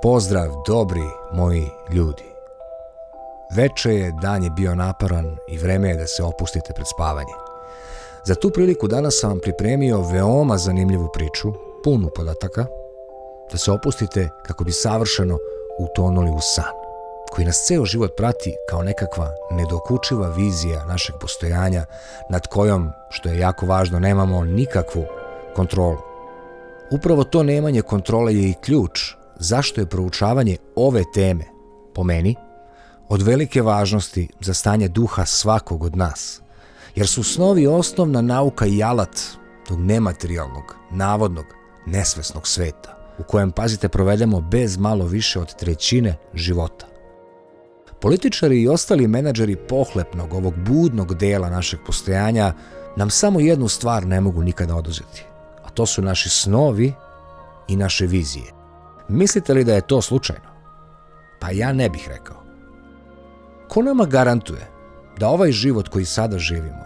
Pozdrav, dobri moji ljudi. Veče je, dan je bio naporan i vreme je da se opustite pred spavanje. Za tu priliku danas sam vam pripremio veoma zanimljivu priču, punu podataka, da se opustite kako bi savršeno utonuli u san, koji nas ceo život prati kao nekakva nedokučiva vizija našeg postojanja nad kojom, što je jako važno, nemamo nikakvu kontrolu. Upravo to nemanje kontrole je i ključ zašto je proučavanje ove teme, po meni, od velike važnosti za stanje duha svakog od nas. Jer su snovi osnovna nauka i alat tog nematerijalnog, navodnog, nesvesnog sveta, u kojem, pazite, provedemo bez malo više od trećine života. Političari i ostali menadžeri pohlepnog, ovog budnog dela našeg postojanja nam samo jednu stvar ne mogu nikada oduzeti, a to su naši snovi i naše vizije. Mislite li da je to slučajno? Pa ja ne bih rekao. Ko nama garantuje da ovaj život koji sada živimo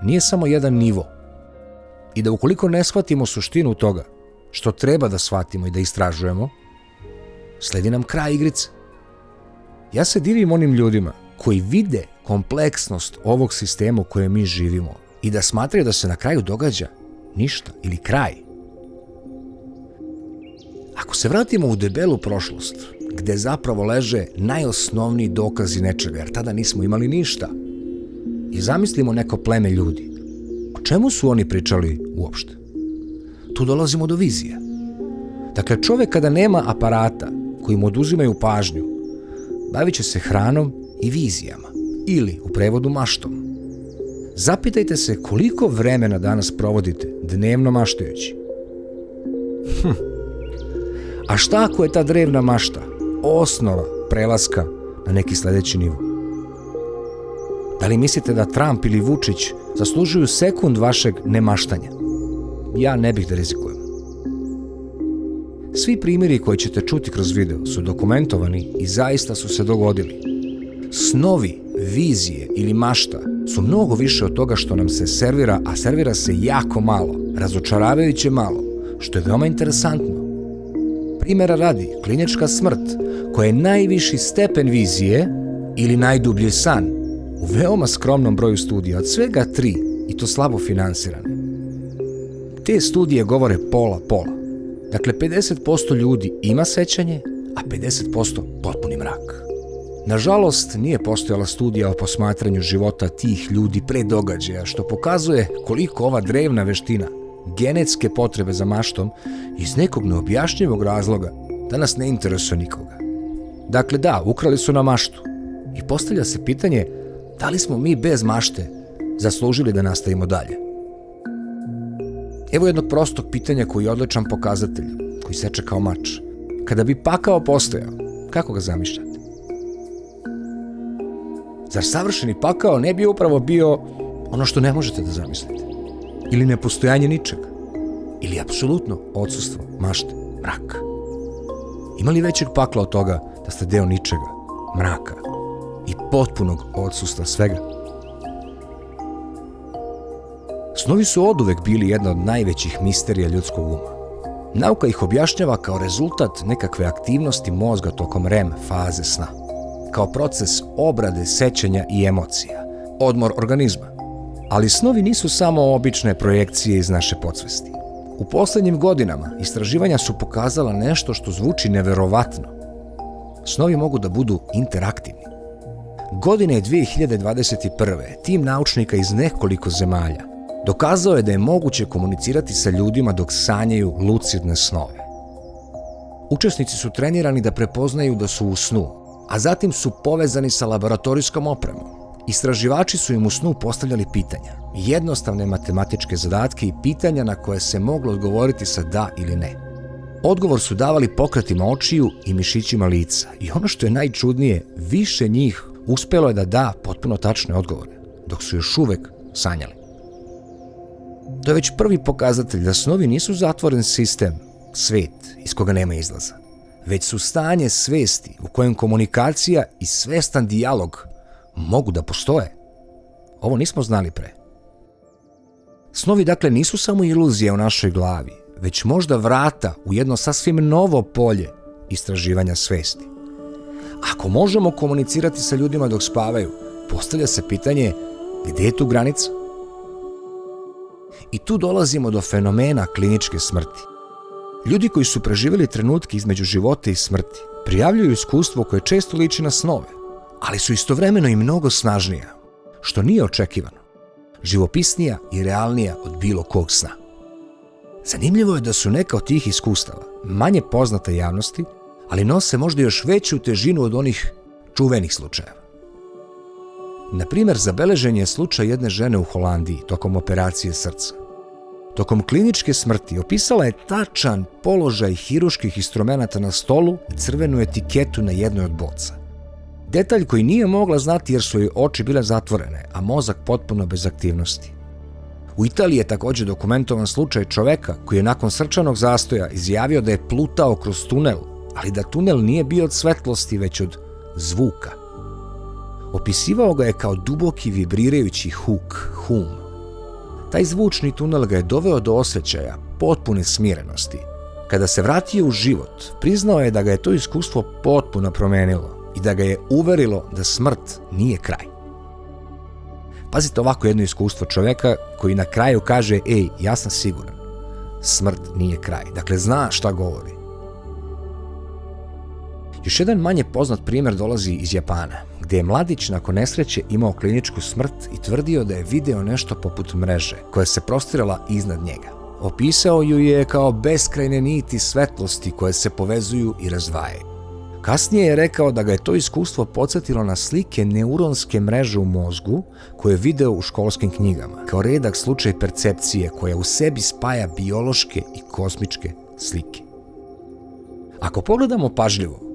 nije samo jedan nivo i da ukoliko ne shvatimo suštinu toga što treba da shvatimo i da istražujemo, sledi nam kraj igrice? Ja se divim onim ljudima koji vide kompleksnost ovog sistema u kojem mi živimo i da smatraju da se na kraju događa ništa ili kraj. Ako se vratimo u debelu prošlost, gde zapravo leže najosnovniji dokazi nečega, jer tada nismo imali ništa, i zamislimo neko pleme ljudi, o čemu su oni pričali uopšte? Tu dolazimo do vizije. Dakle, čovek kada nema aparata koji mu oduzimaju pažnju, bavit će se hranom i vizijama, ili u prevodu maštom. Zapitajte se koliko vremena danas provodite dnevno maštajući. A šta ako je ta drevna mašta osnova prelaska na neki sledeći nivo? Da li mislite da Trump ili Vučić zaslužuju sekund vašeg nemaštanja? Ja ne bih da rizikujem. Svi primjeri koji ćete čuti kroz video su dokumentovani i zaista su se dogodili. Snovi, vizije ili mašta su mnogo više od toga što nam se servira, a servira se jako malo, razočaravajuće malo, što je veoma interesantno. Primjera radi, klinička smrt, koja je najviši stepen vizije ili najdublji san, u veoma skromnom broju studija, od svega 3, i to slabo finansirane. Te studije govore pola. Dakle, 50% ljudi ima sećanje, a 50% potpuni mrak. Nažalost, nije postojala studija o posmatranju života tih ljudi pre događaja, što pokazuje koliko ova drevna veština, genetske potrebe za maštom, iz nekog neobjašnjivog razloga danas ne interesuje nikoga. Dakle, da, ukrali su nam maštu. I postavlja se pitanje da li smo mi bez mašte zaslužili da nastavimo dalje. Evo jednog prostog pitanja koji je odličan pokazatelj, koji seče kao mač. Kada bi pakao postojao, kako ga zamišljate? Zar savršeni pakao ne bi upravo bio ono što ne možete da zamislite? Ili nepostojanje ničega? Ili apsolutno odsustvo mašte, mraka? Ima li većeg pakla od toga da ste deo ničega, mraka i potpunog odsustva svega? Snovi su oduvek bili jedna od najvećih misterija ljudskog uma. Nauka ih objašnjava kao rezultat nekakve aktivnosti mozga tokom REM faze sna, kao proces obrade sećanja i emocija, odmor organizma. Ali snovi nisu samo obične projekcije iz naše podsvesti. U poslednjim godinama istraživanja su pokazala nešto što zvuči neverovatno. Snovi mogu da budu interaktivni. Godine 2021. tim naučnika iz nekoliko zemalja dokazao je da je moguće komunicirati sa ljudima dok sanjaju lucidne snove. Učesnici su trenirani da prepoznaju da su u snu, a zatim su povezani sa laboratorijskom opremom. Istraživači su im u snu postavljali pitanja, jednostavne matematičke zadatke i pitanja na koje se moglo odgovoriti sa da ili ne. Odgovor su davali pokretima očiju i mišićima lica i ono što je najčudnije, više njih uspelo je da da potpuno tačne odgovore, dok su još uvek sanjali. To je već prvi pokazatelj da snovi nisu zatvoren sistem, svet iz koga nema izlaza, već su stanje svesti u kojem komunikacija i svestan dijalog mogu da postoje. Ovo nismo znali pre. Snovi, dakle, nisu samo iluzija u našoj glavi, već možda vrata u jedno sasvim novo polje istraživanja svesti. Ako možemo komunicirati sa ljudima dok spavaju, postavlja se pitanje gdje je tu granica? I tu dolazimo do fenomena kliničke smrti. Ljudi koji su preživjeli trenutke između života i smrti prijavljuju iskustvo koje često liči na snove, ali su istovremeno i mnogo snažnija, što nije očekivano, živopisnija i realnija od bilo kog sna. Zanimljivo je da su neka od tih iskustava manje poznata javnosti, ali nose možda još veću težinu od onih čuvenih slučajeva. Na primjer, zabeležen je slučaj jedne žene u Holandiji tokom operacije srca. Tokom kliničke smrti opisala je tačan položaj hirurških instrumenata na stolu i crvenu etiketu na jednoj od boca. Detalj koji nije mogla znati jer su joj oči bile zatvorene, a mozak potpuno bez aktivnosti. U Italiji je također dokumentovan slučaj čoveka koji je nakon srčanog zastoja izjavio da je plutao kroz tunel, ali da tunel nije bio od svetlosti već od zvuka. Opisivao ga je kao duboki vibrirajući hum. Taj zvučni tunel ga je doveo do osjećaja potpune smirenosti. Kada se vratio u život, priznao je da ga je to iskustvo potpuno promenilo i da ga je uverilo da smrt nije kraj. Pazite ovako jedno iskustvo čoveka koji na kraju kaže: ej, ja sam siguran, smrt nije kraj. Dakle, zna šta govori. Još jedan manje poznat primjer dolazi iz Japana, gdje je mladić nakon nesreće imao kliničku smrt i tvrdio da je video nešto poput mreže koja se prostirala iznad njega. Opisao ju je kao beskrajne niti svetlosti koje se povezuju i razdvajaju. Kasnije je rekao da ga je to iskustvo podsjetilo na slike neuronske mreže u mozgu koje je video u školskim knjigama, kao redak slučaj percepcije koja u sebi spaja biološke i kosmičke slike. Ako pogledamo pažljivo,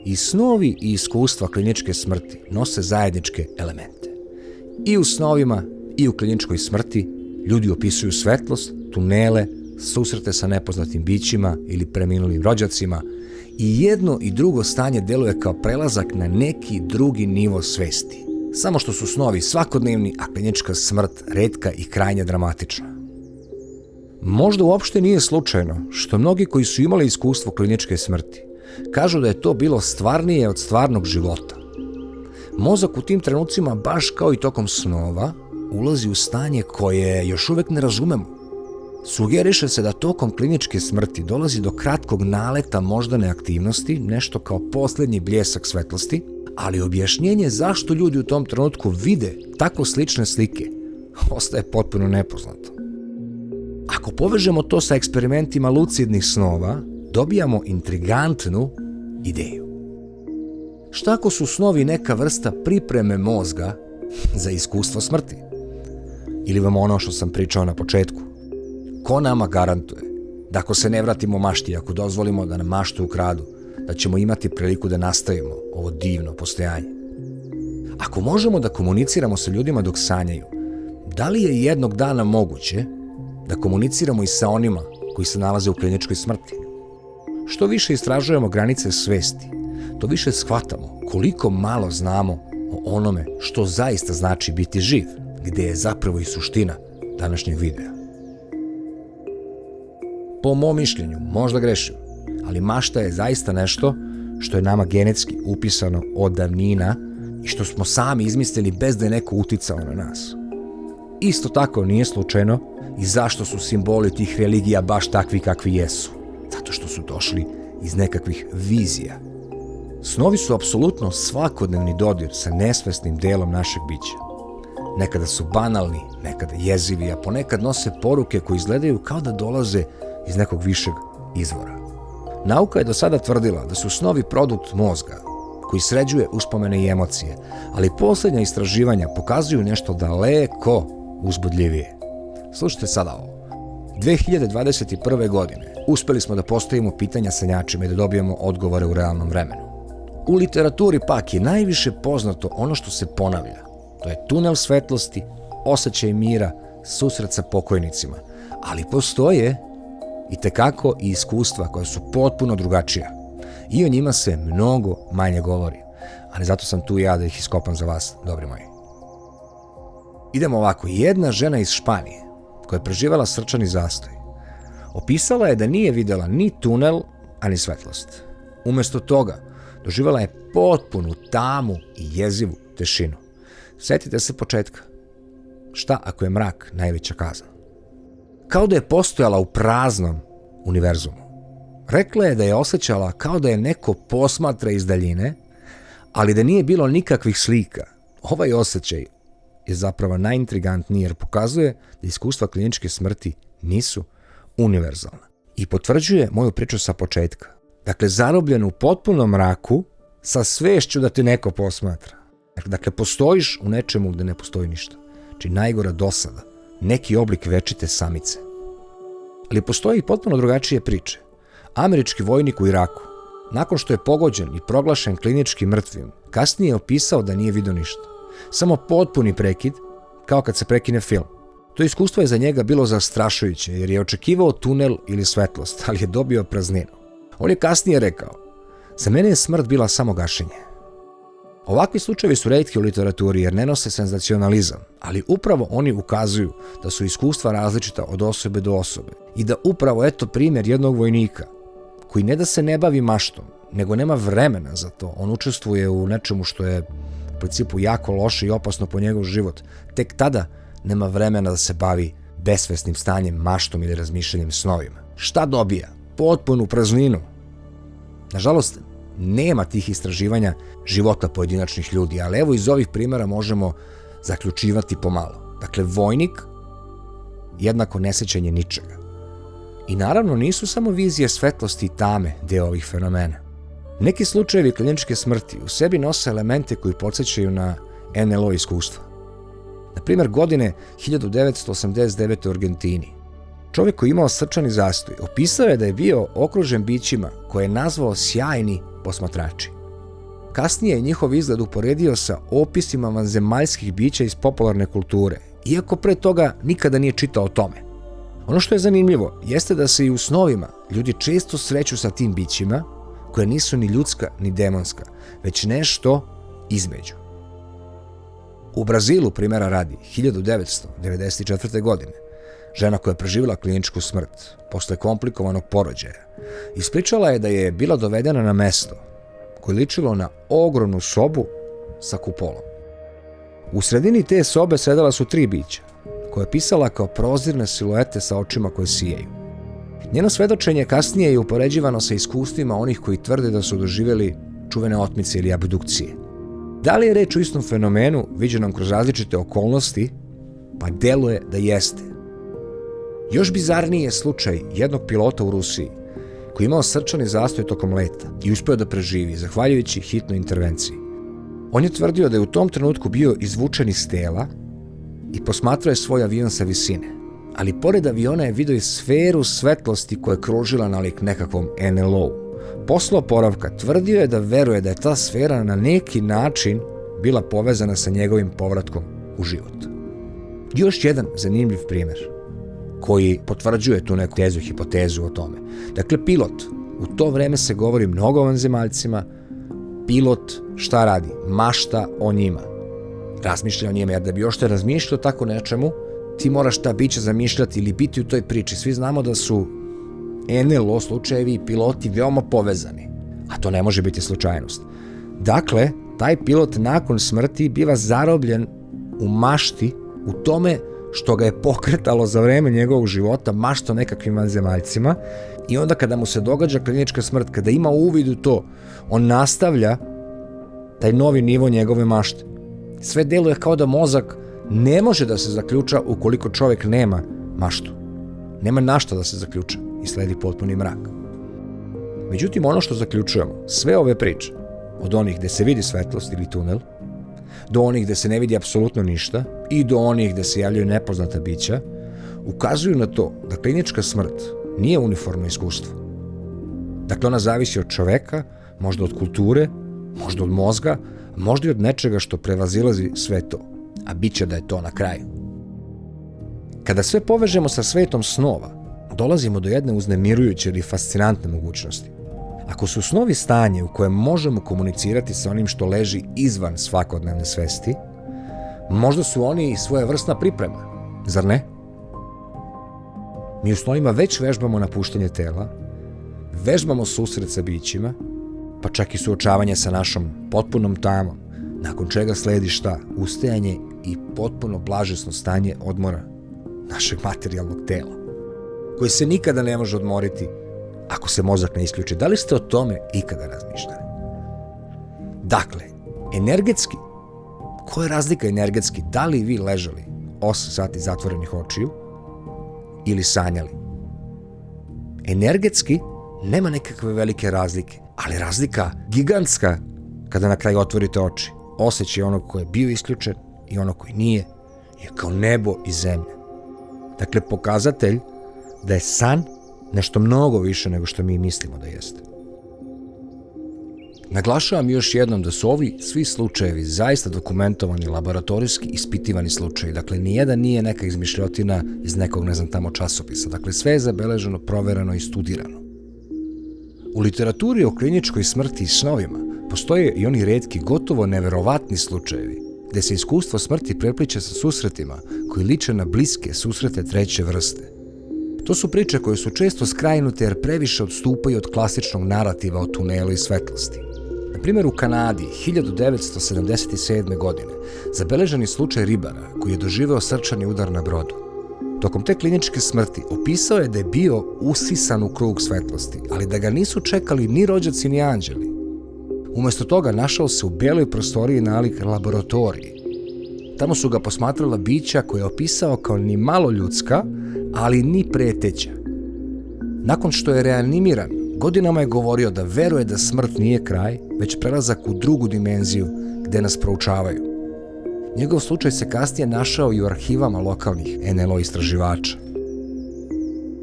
i snovi i iskustva kliničke smrti nose zajedničke elemente. I u snovima i u kliničkoj smrti ljudi opisuju svetlost, tunele, susrete sa nepoznatim bićima ili preminulim rođacima, i jedno i drugo stanje deluje kao prelazak na neki drugi nivo svesti. Samo što su snovi svakodnevni, a klinička smrt retka i krajnje dramatična. Možda uopšte nije slučajno što mnogi koji su imali iskustvo kliničke smrti kažu da je to bilo stvarnije od stvarnog života. Mozak u tim trenucima, baš kao i tokom snova, ulazi u stanje koje još uvek ne razumemo. Sugeriše se da tokom kliničke smrti dolazi do kratkog naleta moždane aktivnosti, nešto kao posljednji bljesak svetlosti, ali objašnjenje zašto ljudi u tom trenutku vide tako slične slike ostaje potpuno nepoznato. Ako povežemo to sa eksperimentima lucidnih snova, dobijamo intrigantnu ideju. Šta ako su snovi neka vrsta pripreme mozga za iskustvo smrti? Ili vam ono što sam pričao na početku? Ko nama garantuje da ako se ne vratimo mašti, ako dozvolimo da nam maštu ukradu, da ćemo imati priliku da nastavimo ovo divno postojanje? Ako možemo da komuniciramo sa ljudima dok sanjaju, da li je jednog dana moguće da komuniciramo i sa onima koji se nalaze u kliničkoj smrti? Što više istražujemo granice svesti, to više shvatamo koliko malo znamo o onome što zaista znači biti živ, gdje je zapravo i suština današnjeg videa. Po mom mišljenju, možda grešim, ali mašta je zaista nešto što je nama genetski upisano od davnina i što smo sami izmislili bez da je neko uticao na nas. Isto tako nije slučajno i zašto su simboli tih religija baš takvi kakvi jesu. Zato što su došli iz nekakvih vizija. Snovi su apsolutno svakodnevni dodir sa nesvesnim delom našeg bića. Nekada su banalni, nekada jezivi, a ponekad nose poruke koje izgledaju kao da dolaze iz nekog višeg izvora. Nauka je do sada tvrdila da su snovi produkt mozga koji sređuje uspomene i emocije, ali posljednja istraživanja pokazuju nešto daleko uzbudljivije. Slušajte sada ovo. 2021. godine uspeli smo da postavimo pitanja sanjačima i da dobijemo odgovore u realnom vremenu. U literaturi pak je najviše poznato ono što se ponavlja. To je tunel svetlosti, osjećaj mira, susret sa pokojnicima. Ali postoje itekako i iskustva koja su potpuno drugačija. I o njima se mnogo manje govori. Ali zato sam tu ja da ih iskopam za vas, dobri moji. Idemo ovako. Jedna žena iz Španije koja je preživjela srčani zastoj opisala je da nije vidjela ni tunel, ani svetlost. Umesto toga, doživjela je potpunu tamu i jezivu tišinu. Sjetite se početka. Šta ako je mrak najveća kazna? Kao da je postojala u praznom univerzumu. Rekla je da je osjećala kao da je neko posmatra iz daljine, ali da nije bilo nikakvih slika. Ovaj osjećaj je zapravo najintrigantniji jer pokazuje da iskustva kliničke smrti nisu univerzalna. I potvrđuje moju priču sa početka. Dakle, zarobljen u potpunom mraku sa svešću da te neko posmatra. Dakle, postojiš u nečemu gde ne postoji ništa. Znači, najgora dosada. Neki oblik večite samice. Ali postoji i potpuno drugačije priče. Američki vojnik u Iraku, nakon što je pogođen i proglašen klinički mrtvim, kasnije je opisao da nije vidio ništa. Samo potpuni prekid, kao kad se prekine film. To iskustvo je za njega bilo zastrašujuće, jer je očekivao tunel ili svetlost, ali je dobio prazninu. On je kasnije rekao, za mene je smrt bila samo gašenje. Ovakvi slučajevi su retki u literaturi jer ne nose senzacionalizam, ali upravo oni ukazuju da su iskustva različita od osobe do osobe i da upravo eto primjer jednog vojnika koji ne da se ne bavi maštom, nego nema vremena za to. On učestvuje u nečemu što je u principu jako loše i opasno po njegov život. Tek tada nema vremena da se bavi besvesnim stanjem, maštom ili razmišljanjem snovima. Šta dobija? Potpunu prazninu. Nažalost, nema tih istraživanja života pojedinačnih ljudi, ali evo iz ovih primjera možemo zaključivati pomalo. Dakle, vojnik jednako nesećanje ničega. I naravno nisu samo vizije svetlosti i tame deo ovih fenomena. Neki slučajevi kliničke smrti u sebi nose elemente koji podsjećaju na NLO iskustva. Na primjer, godine 1989. u Argentini. Čovjek koji je imao srčani zastoj opisao je da je bio okružen bićima koje je nazvao sjajni posmatrači. Kasnije je njihov izgled uporedio sa opisima vanzemaljskih bića iz popularne kulture, iako pre toga nikada nije čitao o tome. Ono što je zanimljivo jeste da se i u snovima ljudi često sreću sa tim bićima koja nisu ni ljudska ni demonska, već nešto između. U Brazilu, primjera radi, 1994. godine, žena koja je preživjela kliničku smrt posle komplikovanog porođaja, ispričala je da je bila dovedena na mesto koje ličilo na ogromnu sobu sa kupolom. U sredini te sobe sedela su 3 bića, koje je pisala kao prozirne siluete sa očima koje sijaju. Njeno svedočenje kasnije je upoređivano sa iskustvima onih koji tvrde da su doživjeli čuvene otmice ili abdukcije. Da li je reč o istom fenomenu, viđenom kroz različite okolnosti? Pa deluje da jeste. Još bizarniji je slučaj jednog pilota u Rusiji koji je imao srčani zastoj tokom leta i uspio da preživi, zahvaljujući hitnoj intervenciji. On je tvrdio da je u tom trenutku bio izvučen iz tela i posmatrao je svoj avion sa visine, ali pored aviona je vidio i sferu svetlosti koja je kružila nalik nekakvom NLO-u. Posle oporavka tvrdio je da veruje da je ta sfera na neki način bila povezana sa njegovim povratkom u život. Još jedan zanimljiv primjer koji potvrđuje tu neku tezu, hipotezu o tome. Dakle, pilot, u to vreme se govori mnogo o vanzemaljcima, pilot šta radi? Mašta o njima. Razmišlja o njima, jer da bi još te razmišljao tako nečemu, ti moraš ta bića zamišljati ili biti u toj priči. Svi znamo da su NLO slučajevi i piloti veoma povezani, a to ne može biti slučajnost. Dakle, taj pilot nakon smrti biva zarobljen u mašti, u tome što ga je pokretalo za vreme njegovog života, mašta o nekakvim vanzemaljcima, i onda kada mu se događa klinička smrt, kada ima uvid u to, on nastavlja taj novi nivo njegove mašte. Sve deluje kao da mozak ne može da se zaključa ukoliko čovjek nema maštu. Nema na šta da se zaključa i sledi potpuni mrak. Međutim, ono što zaključujemo, sve ove priče, od onih gde se vidi svetlost ili tunel, do onih gde se ne vidi apsolutno ništa i do onih gde se javljaju nepoznata bića, ukazuju na to da klinička smrt nije uniformno iskustvo. Dakle, ona zavisi od čoveka, možda od kulture, možda od mozga, možda i od nečega što prevazilazi sve to, a bit će da je to na kraju. Kada sve povežemo sa svetom snova, dolazimo do jedne uznemirujuće ili fascinantne mogućnosti. Ako su snovi stanje u kojem možemo komunicirati sa onim što leži izvan svakodnevne svesti, možda su oni i svojevrsna priprema, zar ne? Mi u snovima već vežbamo napuštanje tela, vežbamo susret sa bićima pa čak i suočavanje sa našom potpunom tamom, nakon čega sledi šta? Ustajanje i potpuno blažesno stanje odmora našeg materijalnog tela, koje se nikada ne može odmoriti ako se mozak ne isključi. Da li ste o tome ikada razmišljali? Dakle, energetski, koja je razlika energetski? Da li vi ležali 8 sati zatvorenih očiju ili sanjali? Energetski nema nekakve velike razlike, ali razlika gigantska kada na kraju otvorite oči. Osjećaj onog koji je bio isključen i onog koji nije je kao nebo i zemlja. Dakle, pokazatelj da je san nešto mnogo više nego što mi mislimo da jeste. Naglašavam još jednom da su ovi svi slučajevi zaista dokumentovani, laboratorijski ispitivani slučajevi. Dakle, nijedan nije neka izmišljotina iz nekog, ne znam, tamo časopisa. Dakle, sve je zabeleženo, provereno i studirano. U literaturi o kliničkoj smrti i snovima postoje i oni retki, gotovo neverovatni slučajevi, gde se iskustvo smrti prepliče sa susretima koji liče na bliske susrete treće vrste. To su priče koje su često skrajnute jer previše odstupaju od klasičnog narativa o tunelu i svetlosti. Na primjer, u Kanadi 1977. godine zabeležen je slučaj ribara koji je doživeo srčani udar na brodu. Tokom te kliničke smrti opisao je da je bio usisan u krug svetlosti, ali da ga nisu čekali ni rođaci ni anđeli. Umesto toga našao se u beloj prostoriji nalik laboratoriji. Tamo su ga posmatrala bića koje je opisao kao ni malo ljudska, ali ni preteća. Nakon što je reanimiran, godinama je govorio da veruje da smrt nije kraj, već prelazak u drugu dimenziju gde nas proučavaju. Njegov slučaj se kasnije našao i u arhivama lokalnih NLO istraživača.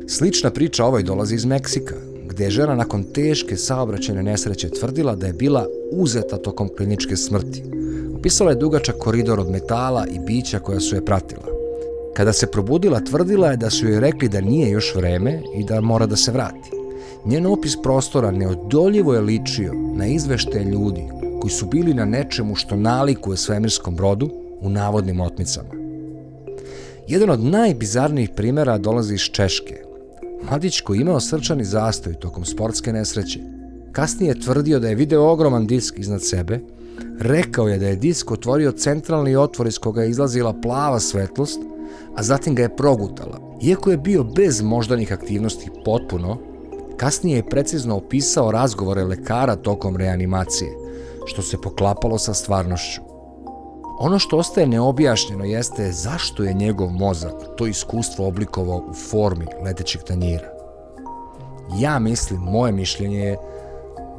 Slična priča ovoj dolazi iz Meksika, gde je žena nakon teške saobraćajne nesreće tvrdila da je bila uzeta tokom kliničke smrti. Opisala je dugačak koridor od metala i bića koja su je pratila. Kada se probudila, tvrdila je da su joj rekli da nije još vreme i da mora da se vrati. Njen opis prostora neodoljivo je ličio na izveštaje ljudi koji su bili na nečemu što nalikuje svemirskom brodu u navodnim otmicama. Jedan od najbizarnijih primjera dolazi iz Češke. Mladić koji je imao srčani zastoj tokom sportske nesreće, kasnije je tvrdio da je video ogroman disk iznad sebe, rekao je da je disk otvorio centralni otvor iz koga je izlazila plava svetlost, a zatim ga je progutala. Iako je bio bez moždanih aktivnosti potpuno, kasnije je precizno opisao razgovore lekara tokom reanimacije, što se poklapalo sa stvarnošću. Ono što ostaje neobjašnjeno jeste zašto je njegov mozak to iskustvo oblikovao u formi letećeg tanjira. Ja mislim, moje mišljenje je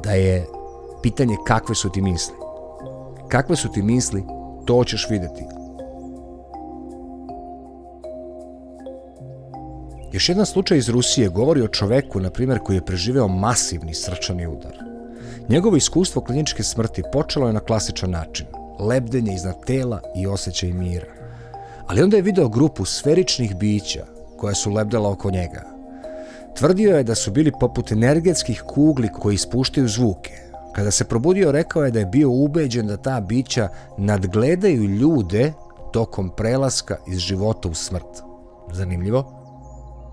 da je pitanje kakve su ti misli. Kakve su ti misli, to ćeš videti. Još jedan slučaj iz Rusije govori o čoveku, na primjer, koji je preživeo masivni srčani udar. Njegovo iskustvo kliničke smrti počelo je na klasičan način, lebdenje iznad tela i osjećaj mira. Ali onda je video grupu sferičnih bića koja su lebdela oko njega. Tvrdio je da su bili poput energetskih kugli koji ispuštaju zvuke. Kada se probudio, rekao je da je bio ubeđen da ta bića nadgledaju ljude tokom prelaska iz života u smrt. Zanimljivo.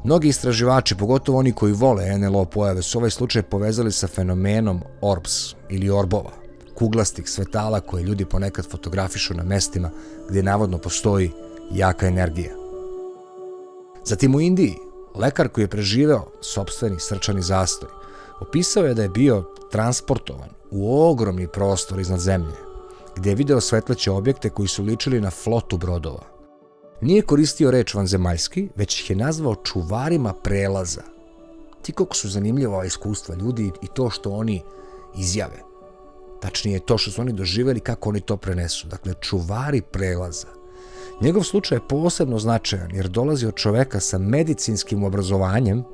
Mnogi istraživači, pogotovo oni koji vole NLO pojave, su ovaj slučaj povezali sa fenomenom orbs ili orbova, kuglastih svetala koje ljudi ponekad fotografišu na mestima gdje navodno postoji jaka energija. Zatim u Indiji, lekar koji je preživeo sopstveni srčani zastoj, opisao je da je bio transportovan u ogromni prostor iznad zemlje, gdje je video svetleće objekte koji su ličili na flotu brodova. Nije koristio reč vanzemaljski, već ih je nazvao čuvarima prelaza. Ti koliko su zanimljiva ova iskustva ljudi i to što oni izjave. Tačnije to što su oni doživjeli, kako oni to prenesu. Dakle, čuvari prelaza. Njegov slučaj je posebno značajan jer dolazi od čoveka sa medicinskim obrazovanjem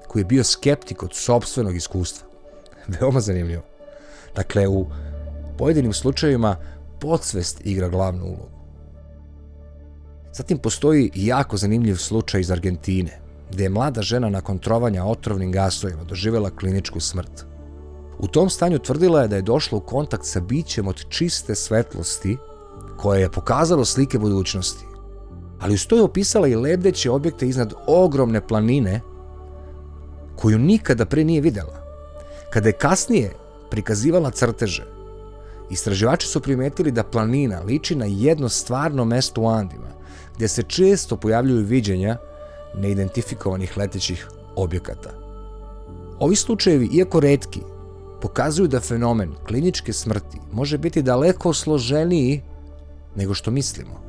koji je bio skeptik od sopstvenog iskustva. Veoma zanimljivo. Dakle, u pojedinim slučajevima podsvest igra glavnu ulogu. Zatim postoji jako zanimljiv slučaj iz Argentine, gdje je mlada žena nakon trovanja otrovnim gasovima doživjela kliničku smrt. U tom stanju tvrdila je da je došla u kontakt sa bićem od čiste svetlosti koje je pokazalo slike budućnosti. Ali uz to je opisala i lebdeće objekte iznad ogromne planine koju nikada pre nije videla. Kada je kasnije prikazivala crteže. Istraživači su primetili da planina liči na jedno stvarno mesto u Andima, gdje se često pojavljuju viđenja neidentifikovanih letećih objekata. Ovi slučajevi, iako retki, pokazuju da fenomen kliničke smrti može biti daleko složeniji nego što mislimo.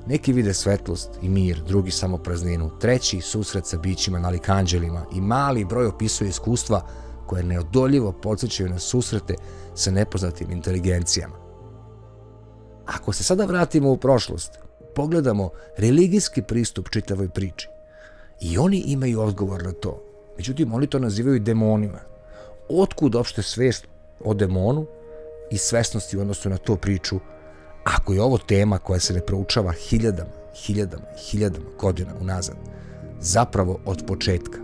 Neki vide svetlost i mir, drugi samo prazninu, treći susret sa bićima nalik anđelima i mali broj opisuje iskustva koje neodoljivo podsjećaju na susrete sa nepoznatim inteligencijama. Ako se sada vratimo u prošlost, pogledamo religijski pristup čitavoj priči. I oni imaju odgovor na to. Međutim, oni to nazivaju demonima. Otkud opšte svest o demonu i svesnosti u odnosu na tu priču, ako je ovo tema koja se ne proučava hiljadama godina unazad, zapravo od početka.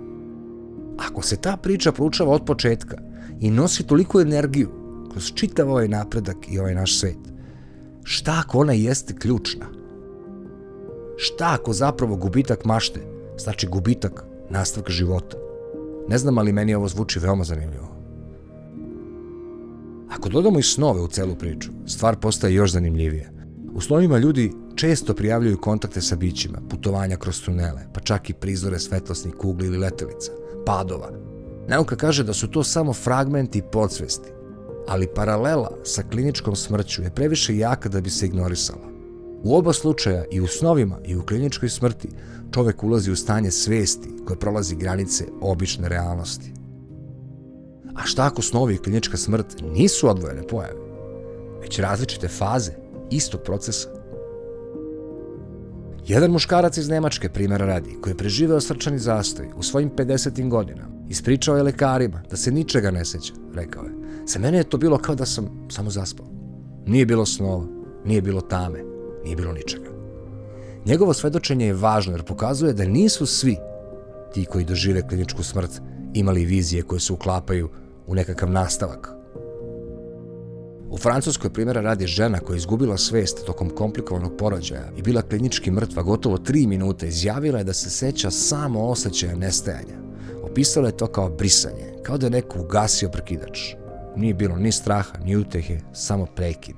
Ako se ta priča proučava od početka i nosi toliko energiju kroz čitav ovaj napredak i ovaj naš svet, šta ako ona jeste ključna? Šta ako zapravo gubitak mašte znači gubitak nastavka života? Ne znam, ali meni ovo zvuči veoma zanimljivo. Ako dodamo i snove u celu priču, stvar postaje još zanimljivija. U snovima ljudi često prijavljuju kontakte sa bićima, putovanja kroz tunele, pa čak i prizore svetlosnih kugli ili letelica, padova. Nauka kaže da su to samo fragmenti podsvesti, ali paralela sa kliničkom smrću je previše jaka da bi se ignorisala. U oba slučaja, i u snovima i u kliničkoj smrti, čovek ulazi u stanje svesti koje prolazi granice obične realnosti. A šta ako snovi i klinička smrt nisu odvojene pojave, već različite faze istog procesa? Jedan muškarac iz Nemačke, primjera radi, koji je preživeo srčani zastoj u svojim 50. godinama, ispričao je lekarima da se ničega ne seća, rekao je. Za mene je to bilo kao da sam samo zaspao. Nije bilo snova, nije bilo tame, nije bilo ničega. Njegovo svedočenje je važno jer pokazuje da nisu svi ti koji dožive kliničku smrt imali vizije koje se uklapaju u nekakav nastavak. U Francuskoj, primjera radi, žena koja je izgubila svest tokom komplikovanog porođaja i bila klinički mrtva gotovo 3 minuta, izjavila je da se seća samo osjećaja nestajanja. Opisala je to kao brisanje, kao da je neko ugasio prekidač. Nije bilo ni straha, ni utehe, samo prekid.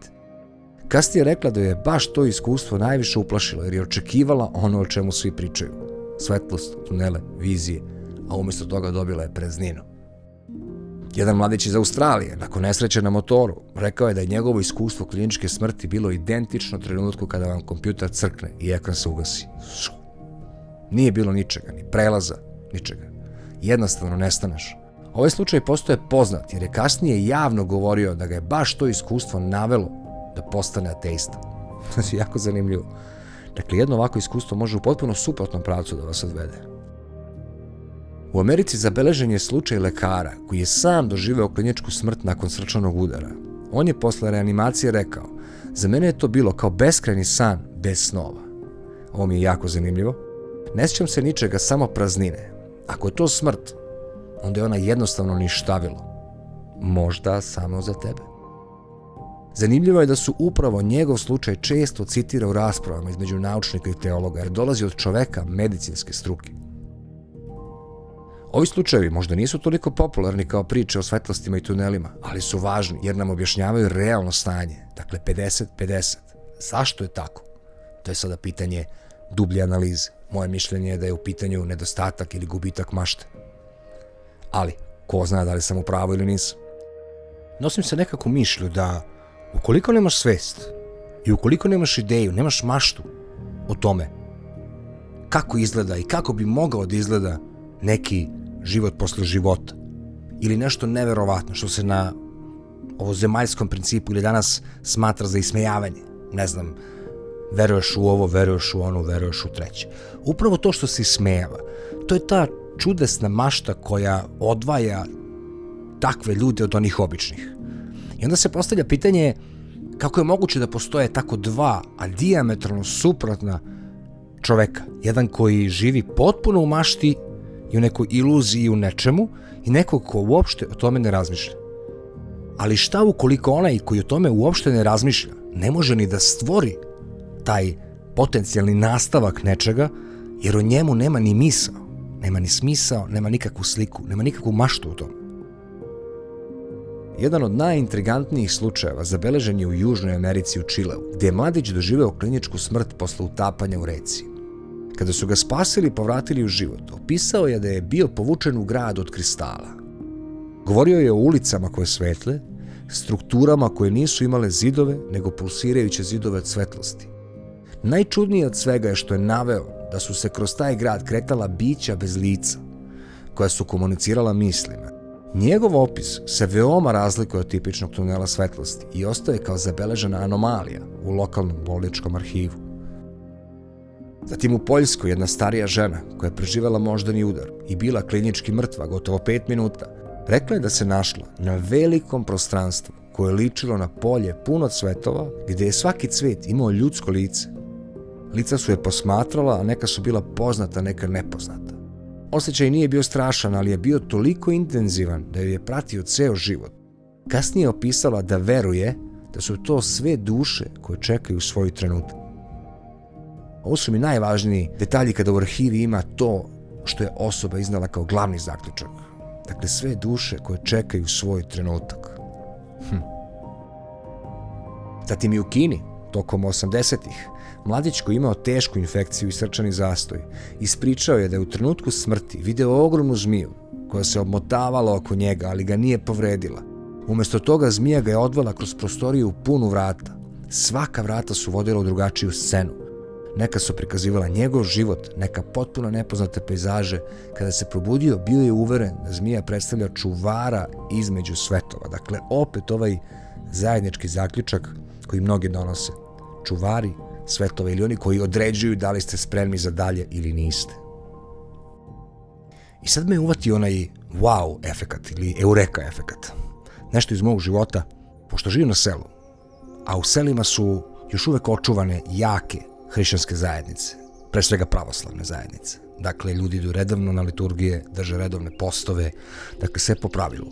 Kasnije je rekla da je baš to iskustvo najviše uplašilo jer je očekivala ono o čemu svi pričaju. Svetlost, tunele, vizije, a umjesto toga dobila je prazninu. Jedan mladić iz Australije, nakon nesreće na motoru, rekao je da je njegovo iskustvo kliničke smrti bilo identično trenutku kada vam kompjuter crkne i ekran se ugasi. Nije bilo ničega, ni prelaza, ničega. Jednostavno nestaneš. Ovaj slučaj postaje poznat jer je kasnije javno govorio da ga je baš to iskustvo navelo da postane ateista. To je jako zanimljivo. Dakle, jedno ovako iskustvo može u potpuno suprotnom pravcu da vas odvede. U Americi zabeležen je slučaj lekara koji je sam doživeo kliničku smrt nakon srčanog udara. On je posle reanimacije rekao, za mene je to bilo kao beskrajni san bez snova. Ovo mi je jako zanimljivo. Ne sjećam se ničega, samo praznine. Ako je to smrt, onda je ona jednostavno ništavilo. Možda samo za tebe. Zanimljivo je da su upravo njegov slučaj često citira u raspravama između naučnika i teologa, jer dolazi od čoveka medicinske struke. Ovi slučajevi možda nisu toliko popularni kao priče o svetlostima i tunelima, ali su važni jer nam objašnjavaju realno stanje, dakle 50-50. Zašto je tako? To je sada pitanje dublje analize. Moje mišljenje je da je u pitanju nedostatak ili gubitak mašte. Ali, ko zna da li sam u pravu ili nisam. Nosim se nekako mišlju da ukoliko nemaš svest i ukoliko nemaš ideju, nemaš maštu o tome kako izgleda i kako bi mogao da izgleda neki život posle života ili nešto neverovatno što se na ovozemaljskom principu ili danas smatra za ismejavanje. Ne znam, veruješ u ovo, veruješ u ono, veruješ u treće. Upravo to što se ismejava, to je ta čudesna mašta koja odvaja takve ljude od onih običnih. I onda se postavlja pitanje kako je moguće da postoje tako dva, a dijametralno suprotna čoveka. Jedan koji živi potpuno u mašti i u nekoj iluziji u nečemu i neko ko uopšte o tome ne razmišlja. Ali šta ukoliko onaj koji o tome uopšte ne razmišlja ne može ni da stvori taj potencijalni nastavak nečega jer o njemu nema ni misao, nema ni smisao, nema nikakvu sliku, nema nikakvu maštu o tome. jedan od najintrigantnijih slučajeva zabeležen je u Južnoj Americi u Čileu, gdje je mladić doživeo kliničku smrt posle utapanja u reci. Kada su ga spasili i povratili u život, opisao je da je bio povučen u grad od kristala. Govorio je o ulicama koje svetle, strukturama koje nisu imale zidove, nego pulsirajuće zidove od svetlosti. Najčudnije od svega je što je naveo da su se kroz taj grad kretala bića bez lica, koja su komunicirala mislima. Njegov opis se veoma razlikuje od tipičnog tunela svetlosti i ostaje kao zabeležena anomalija u lokalnom bolničkom arhivu. Zatim u Poljskoj jedna starija žena koja je preživela moždani udar i bila klinički mrtva gotovo 5 minuta, rekla je da se našla na velikom prostranstvu koje je ličilo na polje puno cvetova gdje je svaki cvet imao ljudsko lice. Lica su je posmatrala, a neka su bila poznata, neka nepoznata. Osjećaj nije bio strašan, ali je bio toliko intenzivan da ju je pratio ceo život. Kasnije je opisala da veruje da su to sve duše koje čekaju svoj trenutak. Ovo su mi najvažniji detalji kada u arhivi ima to što je osoba iznala kao glavni zaključak. Dakle, sve duše koje čekaju svoj trenutak. Zatim i u Kini, tokom 80-ih, mladić koji je imao tešku infekciju i srčani zastoj, ispričao je da je u trenutku smrti video ogromnu zmiju koja se obmotavala oko njega, ali ga nije povredila. Umesto toga zmija ga je odvela kroz prostoriju punu vrata. Svaka vrata su vodila u drugačiju scenu. Neka su prikazivala njegov život, neka potpuno nepoznate pejzaže. Kada se probudio, bio je uveren da zmija predstavlja čuvara između svetova. Dakle, opet ovaj zajednički zaključak koji mnogi donose. Čuvari svetova ili oni koji određuju da li ste spremni za dalje ili niste. I sad me uvati onaj wow efekat ili eureka efekat. Nešto iz mog života, pošto živim na selu, a u selima su još uvek očuvane jake hrišćanske zajednice, pre svega pravoslavne zajednice. Dakle, ljudi idu redovno na liturgije, drže redovne postove, dakle sve po pravilu.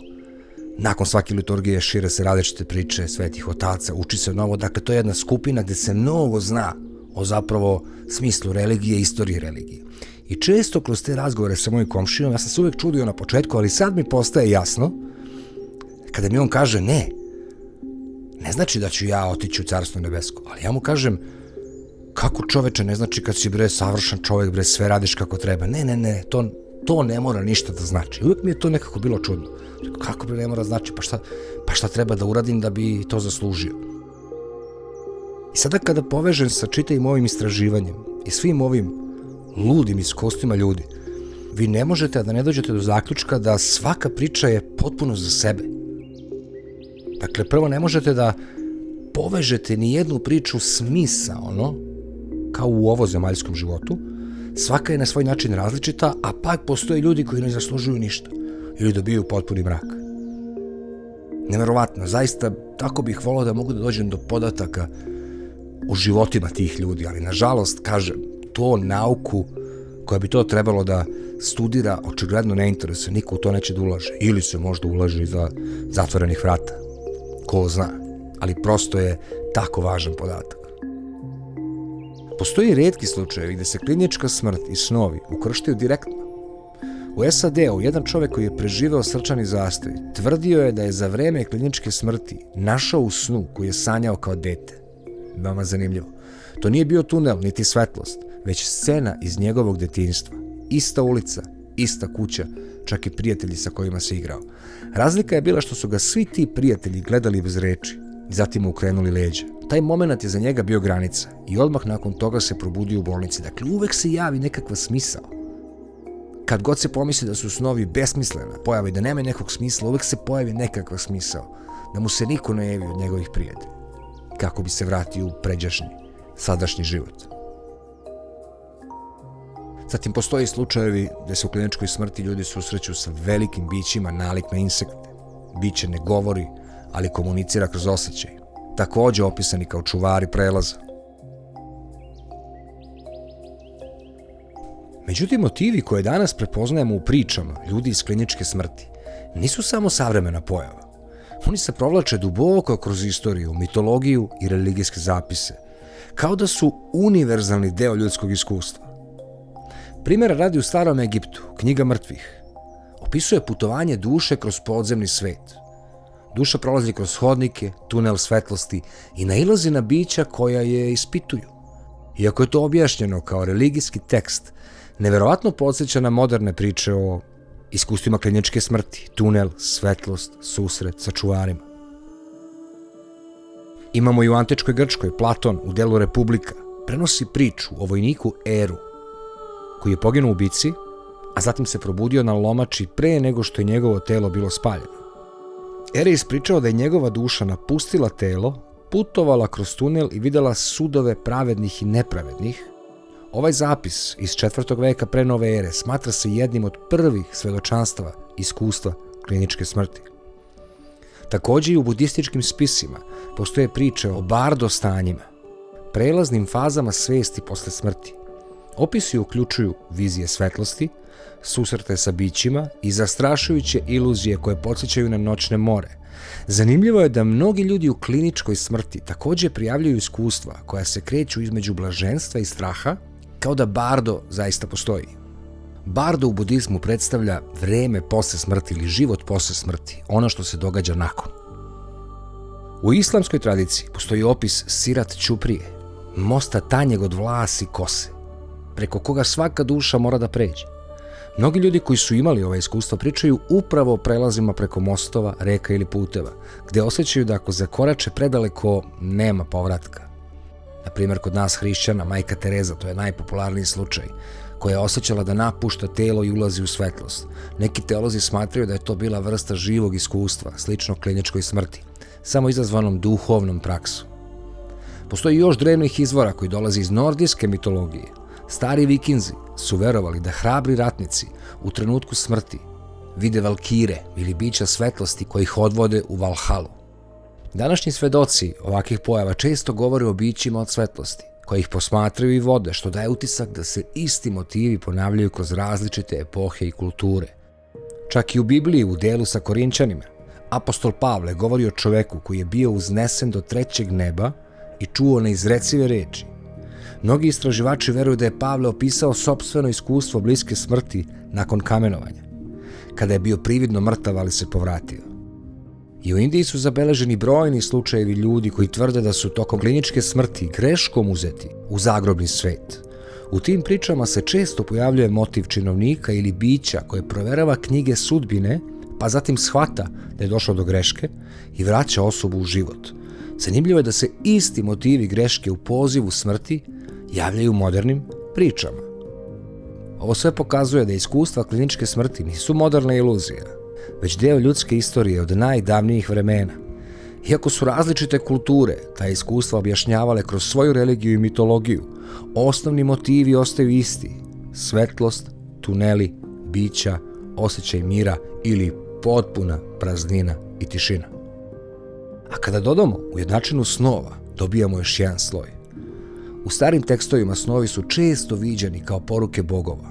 Nakon svake liturgije šire se različite priče svetih otaca, uči se novo, dakle to je jedna skupina gde se mnogo zna o zapravo smislu religije i istoriji religije. I često kroz te razgovore sa mojim komšijom, ja sam se uvek čudio na početku, ali sad mi postaje jasno, kada mi on kaže ne znači da ću ja otići u Carstvo nebesko, ali ja mu kažem, kako čoveče, ne znači kad si savršen čovek, sve radiš kako treba. Ne, to ne mora ništa da znači. Uvijek mi je to nekako bilo čudno. Kako ne mora znači, pa šta treba da uradim da bi to zaslužio? I sada kada povežem sa čitavim ovim istraživanjem i svim ovim ludim iskustvom ljudi, vi ne možete da ne dođete do zaključka da svaka priča je potpuno za sebe. Dakle, prvo ne možete da povežete ni jednu priču smisaono, kao u ovozemaljskom životu. Svaka je na svoj način različita, a pak postoje ljudi koji ne zaslužuju ništa ili dobiju potpuni mrak. Neverovatno, zaista tako bih volao da mogu da dođem do podataka o životima tih ljudi, ali nažalost, kažem, to nauku koja bi to trebalo da studira očigledno ne interesuje, niko u to neće da ulaže, ili se možda ulaže iza zatvorenih vrata, ko zna, ali prosto je tako važan podatak. Postoji retki slučajevi gde se klinička smrt i snovi ukrštaju direktno. U SAD-u jedan čovek koji je preživeo srčani zastoj tvrdio je da je za vreme kliničke smrti našao u snu koji je sanjao kao dete. Veoma zanimljivo. To nije bio tunel niti svetlost, već scena iz njegovog detinjstva. Ista ulica, ista kuća, čak i prijatelji sa kojima se igrao. Razlika je bila što su ga svi ti prijatelji gledali bez reči i zatim mu ukrenuli leđa. Taj moment je za njega bio granica i odmah nakon toga se probudio u bolnici. Dakle, uvek se javi nekakva smisao. Kad god se pomisli da su snovi besmislena pojava i da nema nekog smisla, uvek se pojavi nekakva smisao. Da mu se niko ne javi od njegovih prijatelja. Kako bi se vratio u pređašnji, sadašnji život. Zatim postoji slučajevi gde se u kliničkoj smrti ljudi susreću sa velikim bićima nalik na insekte. Biće ne govori, ali komunicira kroz osjećaj. Takođe opisani kao čuvari prelaza. Međutim, motivi koje danas prepoznajemo u pričama ljudi iz kliničke smrti nisu samo savremena pojava. Oni se provlače duboko kroz istoriju, mitologiju i religijske zapise, kao da su univerzalni deo ljudskog iskustva. Primjera radi u Starom Egiptu, knjiga mrtvih, opisuje putovanje duše kroz podzemni svet. Duša prolazi kroz hodnike, tunel svetlosti i nailazi na bića koja je ispituju. Iako je to objašnjeno kao religijski tekst, neverovatno podsjeća na moderne priče o iskustvima kliničke smrti, tunel, svetlost, susret sa čuvarima. Imamo i u antičkoj Grčkoj, Platon u delu Republika prenosi priču o vojniku Eru, koji je poginuo u bici, a zatim se probudio na lomači pre nego što je njegovo telo bilo spaljeno. Era je ispričao da je njegova duša napustila telo, putovala kroz tunel i videla sudove pravednih i nepravednih. Ovaj zapis iz 4. veka pre nove ere smatra se jednim od prvih svedočanstava iskustva kliničke smrti. Također i u budističkim spisima postoje priče o bardo stanjima, prelaznim fazama svesti posle smrti. Opisi uključuju vizije svetlosti, susrete sa bićima i zastrašujuće iluzije koje podsjećaju na noćne more. Zanimljivo je da mnogi ljudi u kliničkoj smrti također prijavljuju iskustva koja se kreću između blaženstva i straha, kao da bardo zaista postoji. Bardo u budizmu predstavlja vreme posle smrti ili život posle smrti, ono što se događa nakon. U islamskoj tradiciji postoji opis Sirat Čuprije, mosta tanjeg od vlasi kose, preko koga svaka duša mora da pređe. Mnogi ljudi koji su imali ova iskustva pričaju upravo o prelazima preko mostova, reka ili puteva, gde osjećaju da ako zakorače predaleko, nema povratka. Na primjer, kod nas hrišćana, majka Tereza, to je najpopularniji slučaj, koja je osjećala da napušta telo i ulazi u svetlost. Neki teolozi smatraju da je to bila vrsta živog iskustva, slično kliničkoj smrti, samo izazvanom duhovnom praksom. Postoji još drevnih izvora koji dolazi iz nordijske mitologije. Stari vikinzi su verovali da hrabri ratnici u trenutku smrti vide valkire ili bića svetlosti koji ih odvode u Valhalu. Današnji svedoci ovakvih pojava često govore o bićima od svetlosti, koji ih posmatraju i vode, što daje utisak da se isti motivi ponavljaju kroz različite epohe i kulture. Čak i u Bibliji, u delu sa Korinćanima, apostol Pavle govori o čoveku koji je bio uznesen do 3. neba i čuo neizrecive reči. Mnogi istraživači veruju da je Pavle opisao sopstveno iskustvo bliske smrti nakon kamenovanja, kada je bio prividno mrtav, ali se povratio. I u Indiji su zabeleženi brojni slučajevi ljudi koji tvrde da su tokom kliničke smrti greškom uzeti u zagrobni svet. U tim pričama se često pojavljuje motiv činovnika ili bića koje proverava knjige sudbine, pa zatim shvata da je došlo do greške i vraća osobu u život. Zanimljivo je da se isti motivi greške u pozivu smrti javljaju u modernim pričama. Ovo sve pokazuje da iskustva kliničke smrti nisu moderna iluzija, već deo ljudske istorije od najdavnijih vremena. Iako su različite kulture ta iskustva objašnjavale kroz svoju religiju i mitologiju, osnovni motivi ostaju isti: svetlost, tuneli, bića, osjećaj mira ili potpuna praznina i tišina. A kada dodamo ujednačinu snova, dobijamo još jedan sloj. U starim tekstovima snovi su često viđeni kao poruke bogova.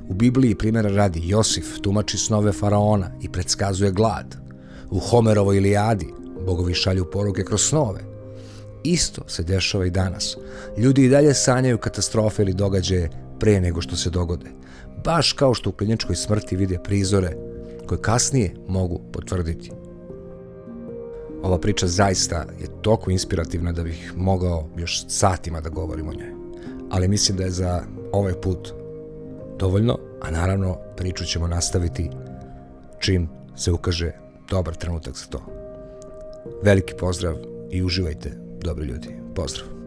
U Bibliji, primjera radi, Josif tumači snove faraona i predskazuje glad. U Homerovoj Ilijadi bogovi šalju poruke kroz snove. Isto se dešava i danas. Ljudi i dalje sanjaju katastrofe ili događaje pre nego što se dogode. Baš kao što u kliničkoj smrti vide prizore koje kasnije mogu potvrditi. Ova priča zaista je toliko inspirativna da bih mogao još satima da govorim o njoj. Ali mislim da je za ovaj put dovoljno, a naravno priču ćemo nastaviti čim se ukaže dobar trenutak za to. Veliki pozdrav i uživajte, dobri ljudi. Pozdrav.